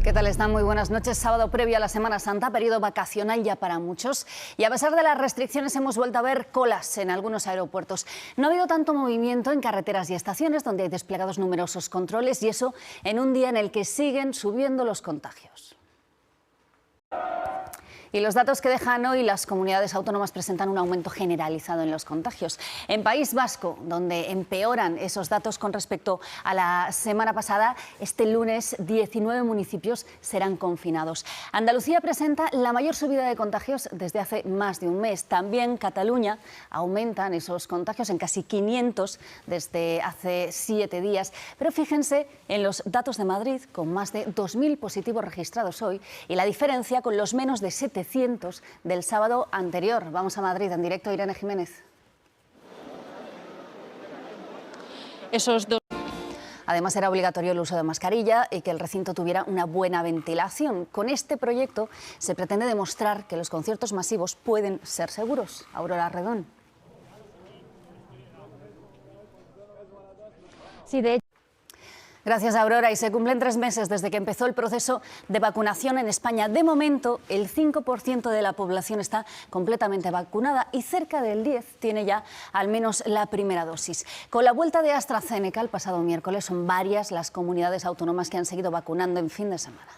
¿Qué tal están? Muy buenas noches. Sábado previo a la Semana Santa, periodo vacacional ya para muchos. Y a pesar de las restricciones hemos vuelto a ver colas en algunos aeropuertos. No ha habido tanto movimiento en carreteras y estaciones donde hay desplegados numerosos controles, y eso en un día en el que siguen subiendo los contagios. Y los datos que dejan hoy las comunidades autónomas presentan un aumento generalizado en los contagios. En País Vasco, donde empeoran esos datos con respecto a la semana pasada, este lunes 19 municipios serán confinados. Andalucía presenta la mayor subida de contagios desde hace más de un mes. También Cataluña aumentan esos contagios en casi 500 desde hace 7 días. Pero fíjense en los datos de Madrid, con más de 2.000 positivos registrados hoy, y la diferencia con los menos de 700 del sábado anterior. Vamos a Madrid en directo, Irene Jiménez. Además, era obligatorio el uso de mascarilla y que el recinto tuviera una buena ventilación. Con este proyecto se pretende demostrar que los conciertos masivos pueden ser seguros. Aurora Redón. Sí, de hecho. Gracias, Aurora. Y se cumplen 3 meses desde que empezó el proceso de vacunación en España. De momento, el 5% de la población está completamente vacunada y cerca del 10% tiene ya al menos la primera dosis. Con la vuelta de AstraZeneca el pasado miércoles, son varias las comunidades autónomas que han seguido vacunando en fin de semana.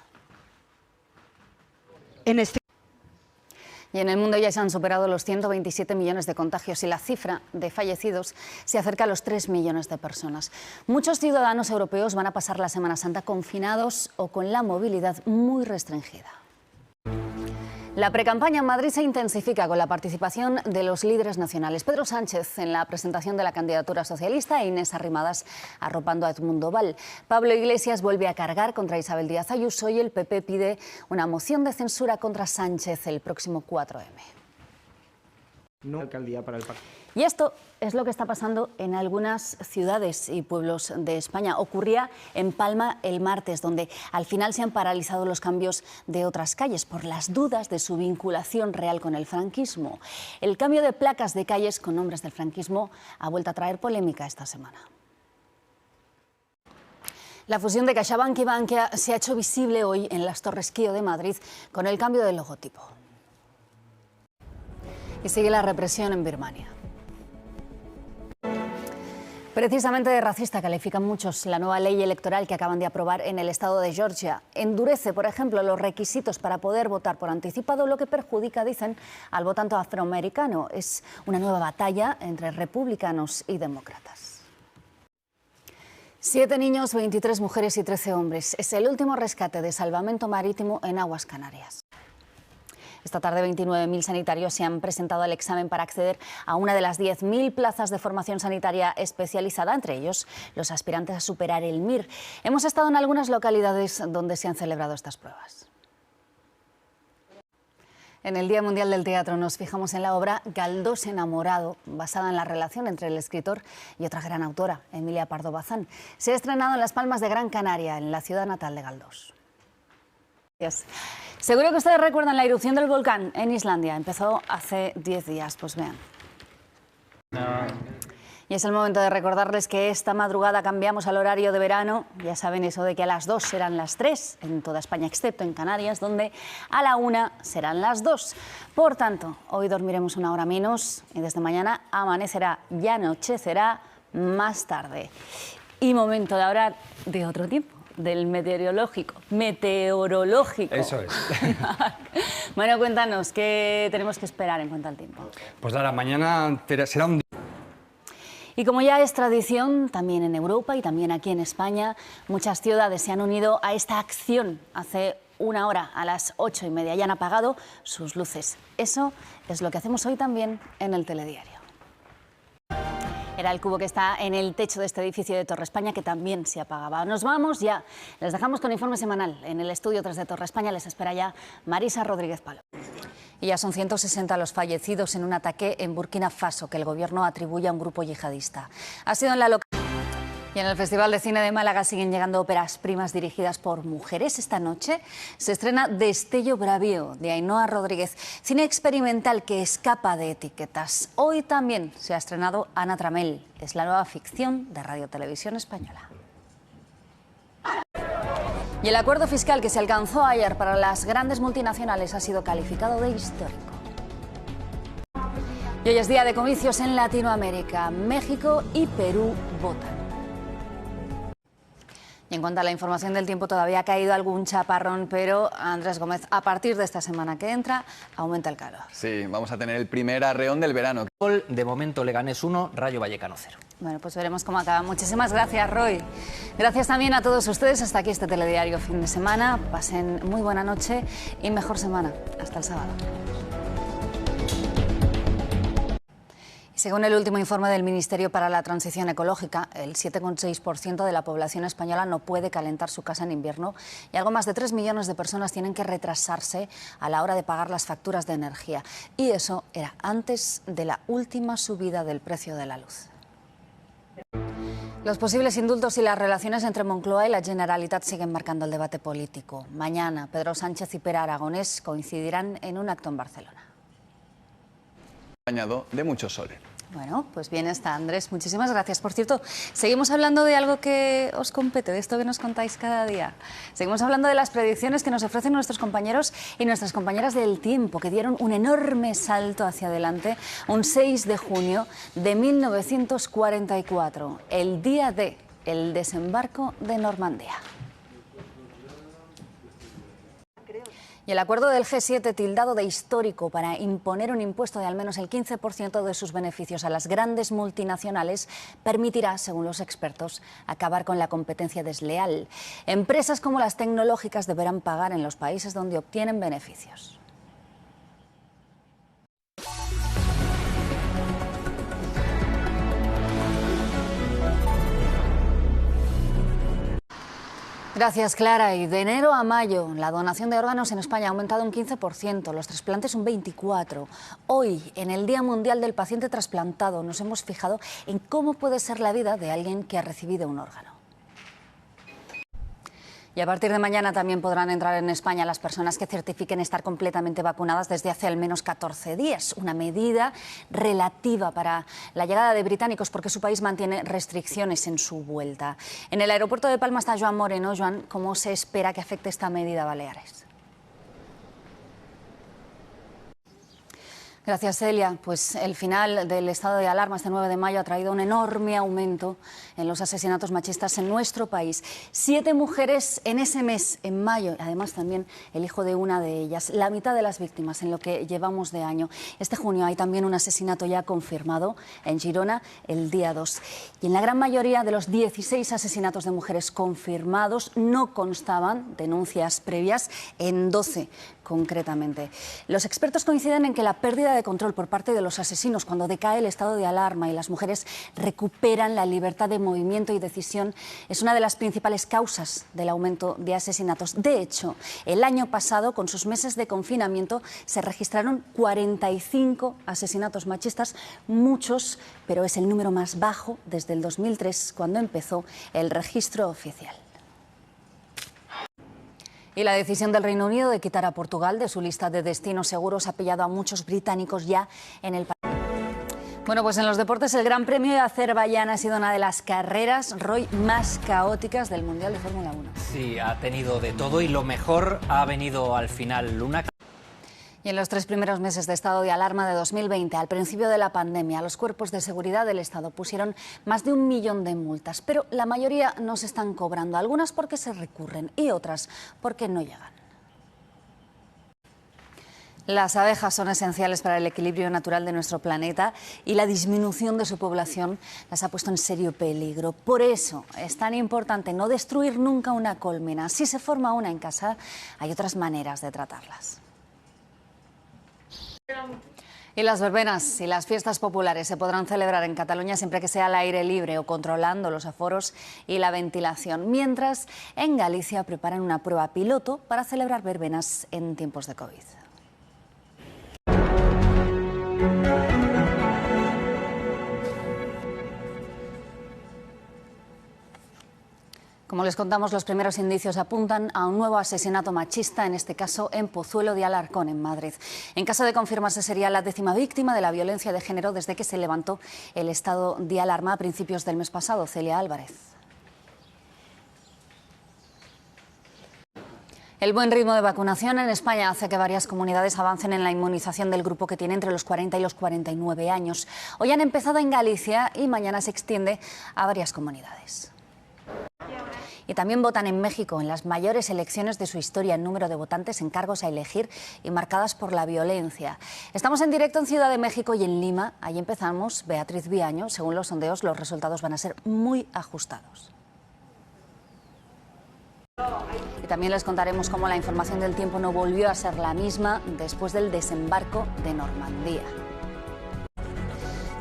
Y en el mundo ya se han superado los 127 millones de contagios y la cifra de fallecidos se acerca a los 3 millones de personas. Muchos ciudadanos europeos van a pasar la Semana Santa confinados o con la movilidad muy restringida. La precampaña en Madrid se intensifica con la participación de los líderes nacionales. Pedro Sánchez en la presentación de la candidatura socialista e Inés Arrimadas arropando a Edmundo Val. Pablo Iglesias vuelve a cargar contra Isabel Díaz Ayuso y el PP pide una moción de censura contra Sánchez el próximo 4M. No alcaldía para el partido. Y esto es lo que está pasando en algunas ciudades y pueblos de España. Ocurría en Palma el martes, donde al final se han paralizado los cambios de otras calles por las dudas de su vinculación real con el franquismo. El cambio de placas de calles con nombres del franquismo ha vuelto a traer polémica esta semana. La fusión de CaixaBank y Bankia se ha hecho visible hoy en las Torres Kio de Madrid con el cambio del logotipo. Y sigue la represión en Birmania. Precisamente de racista califican muchos la nueva ley electoral que acaban de aprobar en el estado de Georgia. Endurece, por ejemplo, los requisitos para poder votar por anticipado, lo que perjudica, dicen, al votante afroamericano. Es una nueva batalla entre republicanos y demócratas. 7 niños, 23 mujeres y 13 hombres. Es el último rescate de salvamento marítimo en aguas Canarias. Esta tarde 29.000 sanitarios se han presentado al examen para acceder a una de las 10.000 plazas de formación sanitaria especializada, entre ellos los aspirantes a superar el MIR. Hemos estado en algunas localidades donde se han celebrado estas pruebas. En el Día Mundial del Teatro nos fijamos en la obra Galdós enamorado, basada en la relación entre el escritor y otra gran autora, Emilia Pardo Bazán. Se ha estrenado en Las Palmas de Gran Canaria, en la ciudad natal de Galdós. Seguro que ustedes recuerdan la erupción del volcán en Islandia. Empezó hace 10 días, pues vean. Y es el momento de recordarles que esta madrugada cambiamos al horario de verano. Ya saben eso de que a las 2 serán las 3 en toda España, excepto en Canarias, donde a la 1 serán las 2. Por tanto, hoy dormiremos 1 hora menos y desde mañana amanecerá y anochecerá más tarde. Y momento de hablar de otro tiempo. Del meteorológico. Eso es. Bueno, cuéntanos, ¿qué tenemos que esperar en cuanto al tiempo? Pues Lara, mañana será un día. Y como ya es tradición, también en Europa y también aquí en España, muchas ciudades se han unido a esta acción. Hace 1 hora, a las 8:30, ya han apagado sus luces. Eso es lo que hacemos hoy también en el Telediario. Era el cubo que está en el techo de este edificio de Torre España, que también se apagaba. Nos vamos ya. Les dejamos con informe semanal. En el estudio 3 de Torre España les espera ya Marisa Rodríguez Palo. Y ya son 160 los fallecidos en un ataque en Burkina Faso que el gobierno atribuye a un grupo yihadista. Ha sido en la localidad. Y en el Festival de Cine de Málaga siguen llegando óperas primas dirigidas por mujeres. Esta noche se estrena Destello Bravío, de Ainhoa Rodríguez, cine experimental que escapa de etiquetas. Hoy también se ha estrenado Ana Tramell, es la nueva ficción de Radio Televisión Española. Y el acuerdo fiscal que se alcanzó ayer para las grandes multinacionales ha sido calificado de histórico. Y hoy es día de comicios en Latinoamérica. México y Perú votan. Y en cuanto a la información del tiempo, todavía ha caído algún chaparrón, pero Andrés Gómez, a partir de esta semana que entra, aumenta el calor. Sí, vamos a tener el primer arreón del verano. De momento Leganés 1, Rayo Vallecano 0. Bueno, pues veremos cómo acaba. Muchísimas gracias, Roy. Gracias también a todos ustedes. Hasta aquí este telediario fin de semana. Pasen muy buena noche y mejor semana. Hasta el sábado. Según el último informe del Ministerio para la Transición Ecológica, el 7,6% de la población española no puede calentar su casa en invierno y algo más de 3 millones de personas tienen que retrasarse a la hora de pagar las facturas de energía. Y eso era antes de la última subida del precio de la luz. Los posibles indultos y las relaciones entre Moncloa y la Generalitat siguen marcando el debate político. Mañana, Pedro Sánchez y Pere Aragonés coincidirán en un acto en Barcelona. Bañado de mucho sol. Bueno, pues bien está, Andrés. Muchísimas gracias. Por cierto, seguimos hablando de algo que os compete, de esto que nos contáis cada día. Seguimos hablando de las predicciones que nos ofrecen nuestros compañeros y nuestras compañeras del tiempo, que dieron un enorme salto hacia adelante un 6 de junio de 1944, el día del desembarco de Normandía. Y el acuerdo del G7, tildado de histórico para imponer un impuesto de al menos el 15% de sus beneficios a las grandes multinacionales, permitirá, según los expertos, acabar con la competencia desleal. Empresas como las tecnológicas deberán pagar en los países donde obtienen beneficios. Gracias, Clara. Y de enero a mayo, la donación de órganos en España ha aumentado un 15%, los trasplantes un 24%. Hoy, en el Día Mundial del Paciente Trasplantado, nos hemos fijado en cómo puede ser la vida de alguien que ha recibido un órgano. Y a partir de mañana también podrán entrar en España las personas que certifiquen estar completamente vacunadas desde hace al menos 14 días. Una medida relativa para la llegada de británicos porque su país mantiene restricciones en su vuelta. En el aeropuerto de Palma está Joan Moreno. Joan, ¿cómo se espera que afecte esta medida a Baleares? Gracias, Celia. Pues el final del estado de alarma este 9 de mayo ha traído un enorme aumento en los asesinatos machistas en nuestro país. 7 mujeres en ese mes, en mayo, además también el hijo de una de ellas, la mitad de las víctimas en lo que llevamos de año. Este junio hay también un asesinato ya confirmado en Girona el día 2. Y en la gran mayoría de los 16 asesinatos de mujeres confirmados no constaban denuncias previas en 12 concretamente. Los expertos coinciden en que la pérdida de control por parte de los asesinos cuando decae el estado de alarma y las mujeres recuperan la libertad de movimiento y decisión es una de las principales causas del aumento de asesinatos. De hecho, el año pasado, con sus meses de confinamiento, se registraron 45 asesinatos machistas, muchos, pero es el número más bajo desde el 2003, cuando empezó el registro oficial. Y la decisión del Reino Unido de quitar a Portugal de su lista de destinos seguros ha pillado a muchos británicos ya en el país. Bueno, pues en los deportes el Gran Premio de Azerbaiyán ha sido una de las carreras, Roy, más caóticas del Mundial de Fórmula 1. Sí, ha tenido de todo y lo mejor ha venido al final. Y en los 3 primeros meses de estado de alarma de 2020, al principio de la pandemia, los cuerpos de seguridad del Estado pusieron más de 1 millón de multas, pero la mayoría no se están cobrando, algunas porque se recurren y otras porque no llegan. Las abejas son esenciales para el equilibrio natural de nuestro planeta y la disminución de su población las ha puesto en serio peligro. Por eso es tan importante no destruir nunca una colmena. Si se forma una en casa, hay otras maneras de tratarlas. Y las verbenas y las fiestas populares se podrán celebrar en Cataluña siempre que sea al aire libre o controlando los aforos y la ventilación, mientras en Galicia preparan una prueba piloto para celebrar verbenas en tiempos de COVID. Como les contamos, los primeros indicios apuntan a un nuevo asesinato machista, en este caso en Pozuelo de Alarcón, en Madrid. En caso de confirmarse, sería la 10ª víctima de la violencia de género desde que se levantó el estado de alarma a principios del mes pasado. Celia Álvarez. El buen ritmo de vacunación en España hace que varias comunidades avancen en la inmunización del grupo que tiene entre los 40 y los 49 años. Hoy han empezado en Galicia y mañana se extiende a varias comunidades. Y también votan en México, en las mayores elecciones de su historia, en número de votantes en cargos a elegir y marcadas por la violencia. Estamos en directo en Ciudad de México y en Lima. Ahí empezamos. Beatriz Viaño. Según los sondeos, los resultados van a ser muy ajustados. Y también les contaremos cómo la información del tiempo no volvió a ser la misma después del desembarco de Normandía.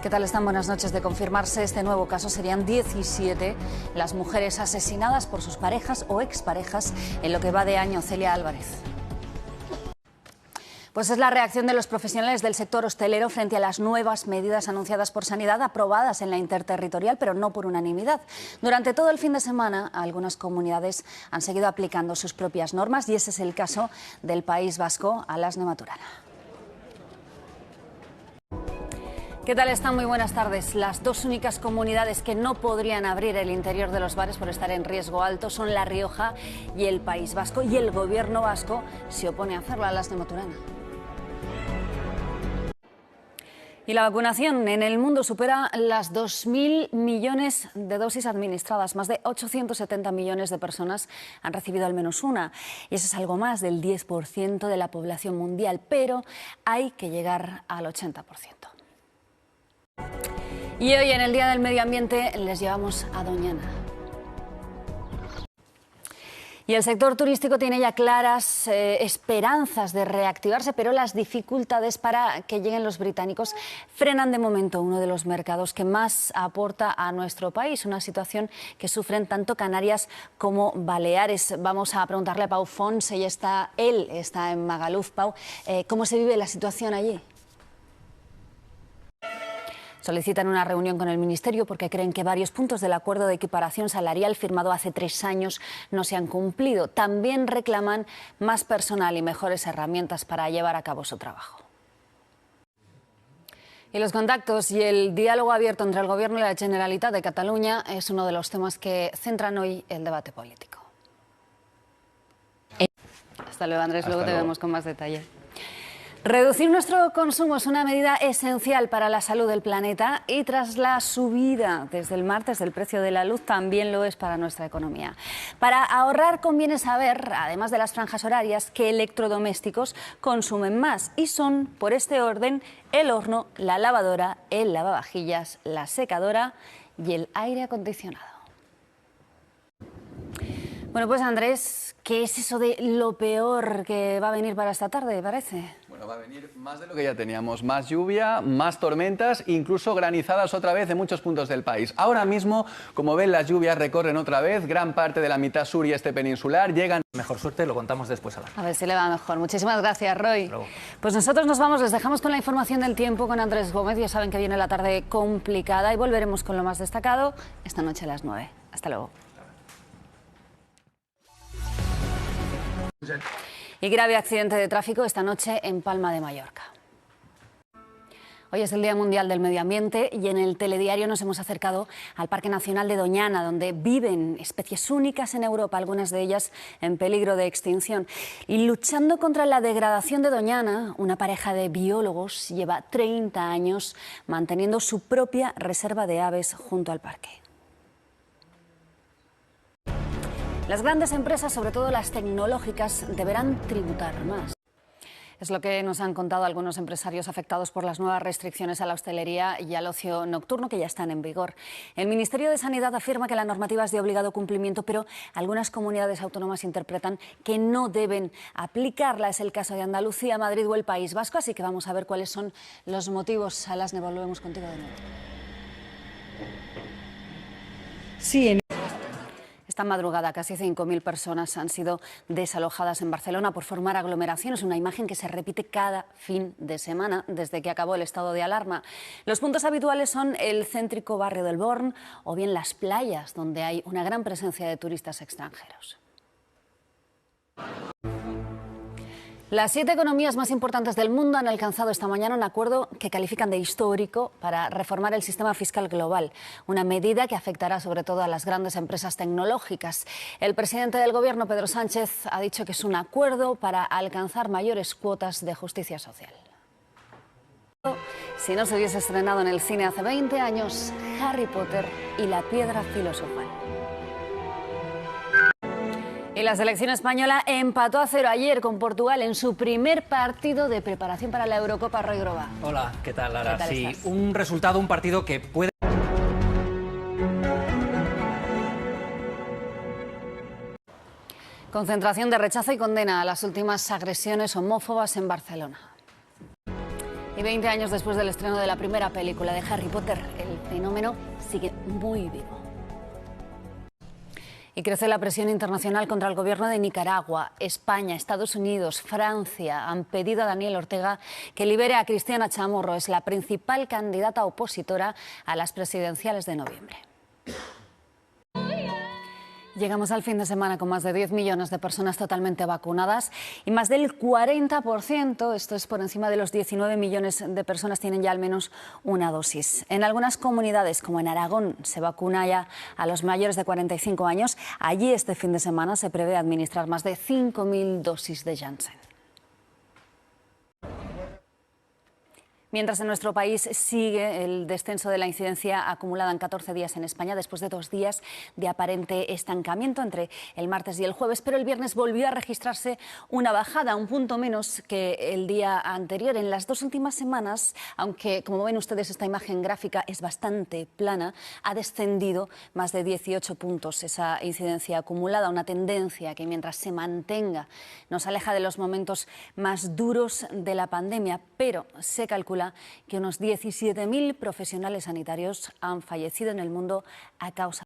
¿Qué tal están? Buenas noches. De confirmarse este nuevo caso, serían 17 las mujeres asesinadas por sus parejas o exparejas en lo que va de año. Celia Álvarez. Pues es la reacción de los profesionales del sector hostelero frente a las nuevas medidas anunciadas por Sanidad, aprobadas en la interterritorial, pero no por unanimidad. Durante todo el fin de semana, algunas comunidades han seguido aplicando sus propias normas y ese es el caso del País Vasco. Alasne Maturana. ¿Qué tal están? Muy buenas tardes. Las dos únicas comunidades que no podrían abrir el interior de los bares por estar en riesgo alto son La Rioja y el País Vasco, y el gobierno vasco se opone a hacerlo. Alasne Maturana. Y la vacunación en el mundo supera las 2.000 millones de dosis administradas. Más de 870 millones de personas han recibido al menos una. Y eso es algo más del 10% de la población mundial. Pero hay que llegar al 80%. Y hoy, en el Día del Medio Ambiente, les llevamos a Doñana. Y el sector turístico tiene ya claras esperanzas de reactivarse, pero las dificultades para que lleguen los británicos frenan de momento uno de los mercados que más aporta a nuestro país, una situación que sufren tanto Canarias como Baleares. Vamos a preguntarle a Pau Fons, él está en Magaluf. Pau, ¿cómo se vive la situación allí? Solicitan una reunión con el Ministerio porque creen que varios puntos del acuerdo de equiparación salarial firmado hace 3 años no se han cumplido. También reclaman más personal y mejores herramientas para llevar a cabo su trabajo. Y los contactos y el diálogo abierto entre el Gobierno y la Generalitat de Cataluña es uno de los temas que centran hoy el debate político. Hasta luego, Andrés. Luego te vemos con más detalle. Reducir nuestro consumo es una medida esencial para la salud del planeta y tras la subida desde el martes del precio de la luz también lo es para nuestra economía. Para ahorrar conviene saber, además de las franjas horarias, qué electrodomésticos consumen más y son, por este orden, el horno, la lavadora, el lavavajillas, la secadora y el aire acondicionado. Bueno, pues Andrés, ¿qué es eso de lo peor que va a venir para esta tarde, parece? Bueno, va a venir más de lo que ya teníamos. Más lluvia, más tormentas, incluso granizadas otra vez en muchos puntos del país. Ahora mismo, como ven, las lluvias recorren otra vez gran parte de la mitad sur y este peninsular. Llegan... Mejor suerte, lo contamos después. A ver si le va mejor. Muchísimas gracias, Roy. Pues nosotros nos vamos, les dejamos con la información del tiempo con Andrés Gómez. Ya saben que viene la tarde complicada y volveremos con lo más destacado esta noche a las 9. Hasta luego. Y grave accidente de tráfico esta noche en Palma de Mallorca. Hoy es el Día Mundial del Medio Ambiente y en el telediario nos hemos acercado al Parque Nacional de Doñana, donde viven especies únicas en Europa, algunas de ellas en peligro de extinción. Y luchando contra la degradación de Doñana, una pareja de biólogos lleva 30 años manteniendo su propia reserva de aves junto al parque. Las grandes empresas, sobre todo las tecnológicas, deberán tributar más. Es lo que nos han contado algunos empresarios afectados por las nuevas restricciones a la hostelería y al ocio nocturno que ya están en vigor. El Ministerio de Sanidad afirma que la normativa es de obligado cumplimiento, pero algunas comunidades autónomas interpretan que no deben aplicarla. Es el caso de Andalucía, Madrid o el País Vasco, así que vamos a ver cuáles son los motivos. Alasne, volvemos contigo de nuevo. Sí, Esta madrugada casi 5.000 personas han sido desalojadas en Barcelona por formar aglomeraciones, una imagen que se repite cada fin de semana desde que acabó el estado de alarma. Los puntos habituales son el céntrico barrio del Born o bien las playas, donde hay una gran presencia de turistas extranjeros. Las 7 economías más importantes del mundo han alcanzado esta mañana un acuerdo que califican de histórico para reformar el sistema fiscal global, una medida que afectará sobre todo a las grandes empresas tecnológicas. El presidente del Gobierno, Pedro Sánchez, ha dicho que es un acuerdo para alcanzar mayores cuotas de justicia social. Si no se hubiese estrenado en el cine hace 20 años, Harry Potter y la piedra filosofal. Y la selección española empató a 0 ayer con Portugal en su primer partido de preparación para la Eurocopa. Roy Groba. Hola, ¿qué tal, Lara? ¿Qué tal Sí, estás? un resultado, un partido que puede... Concentración de rechazo y condena a las últimas agresiones homófobas en Barcelona. Y 20 años después del estreno de la primera película de Harry Potter, el fenómeno sigue muy vivo. Y crece la presión internacional contra el gobierno de Nicaragua. España, Estados Unidos, Francia han pedido a Daniel Ortega que libere a Cristiana Chamorro. Es la principal candidata opositora a las presidenciales de noviembre. Llegamos al fin de semana con más de 10 millones de personas totalmente vacunadas y más del 40%, esto es por encima de los 19 millones de personas, tienen ya al menos una dosis. En algunas comunidades, como en Aragón, se vacuna ya a los mayores de 45 años. Allí este fin de semana se prevé administrar más de 5.000 dosis de Janssen. Mientras en nuestro país sigue el descenso de la incidencia acumulada en 14 días en España, después de 2 días de aparente estancamiento entre el martes y el jueves, pero el viernes volvió a registrarse una bajada, un punto menos que el día anterior. En las 2 últimas semanas, aunque como ven ustedes esta imagen gráfica es bastante plana, ha descendido más de 18 puntos esa incidencia acumulada, una tendencia que mientras se mantenga nos aleja de los momentos más duros de la pandemia, pero se calcula que unos 17.000 profesionales sanitarios han fallecido en el mundo a causa